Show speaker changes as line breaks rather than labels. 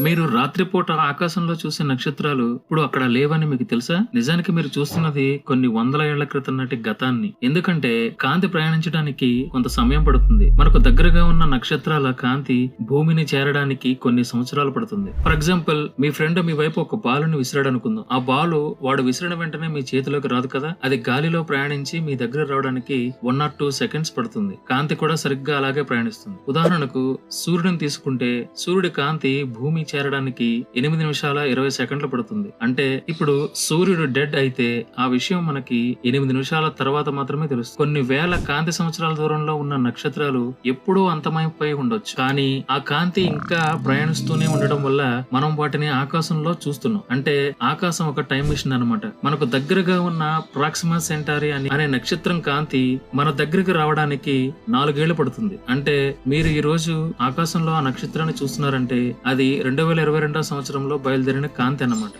మీరు రాత్రిపూట ఆకాశంలో చూసే నక్షత్రాలు ఇప్పుడు అక్కడ లేవని మీకు తెలుసా? నిజానికి మీరు చూస్తున్నది కొన్ని వందల ఏళ్ల క్రితం నాటి గతాన్ని. ఎందుకంటే కాంతి ప్రయాణించడానికి కొంత సమయం పడుతుంది. మనకు దగ్గరగా ఉన్న నక్షత్రాల కాంతి భూమిని చేరడానికి కొన్ని సంవత్సరాలు పడుతుంది. ఫర్ ఎగ్జాంపుల్, మీ ఫ్రెండ్ మీ వైపు ఒక బాలుని విసిరాడు అనుకుందాం. ఆ బాలు వాడు విసిరిన వెంటనే మీ చేతిలోకి రాదు కదా, అది గాలిలో ప్రయాణించి మీ దగ్గర రావడానికి 1 or 2 seconds పడుతుంది. కాంతి కూడా సరిగ్గా అలాగే ప్రయాణిస్తుంది. ఉదాహరణకు సూర్యుడిని తీసుకుంటే సూర్యుడి కాంతి భూమి చేరడానికి 8 నిమిషాల 20 సెకండ్లు పడుతుంది. అంటే ఇప్పుడు సూర్యుడు డెడ్ అయితే ఆ విషయం మనకి 8 నిమిషాల తర్వాత మాత్రమే తెలుస్తుంది. కొన్ని వేల కాంతి సంవత్సరాల దూరంలో ఉన్న నక్షత్రాలు ఎప్పుడూ అంతమైపోయి ఉండొచ్చు, కానీ ఆ కాంతి ఇంకా ప్రయాణిస్తూనే ఉండడం వల్ల మనం వాటిని ఆకాశంలో చూస్తున్నాం. అంటే ఆకాశం ఒక టైం మిషన్ అన్నమాట. మనకు దగ్గరగా ఉన్న ప్రాక్సిమా సెంటారి అనే నక్షత్రం కాంతి మన దగ్గరికి రావడానికి 4 ఏళ్లు పడుతుంది. అంటే మీరు ఈ రోజు ఆకాశంలో ఆ నక్షత్రాన్ని చూస్తున్నారంటే అది 2022 సంవత్సరంలో బయలుదేరిన కాంతి అన్నమాట.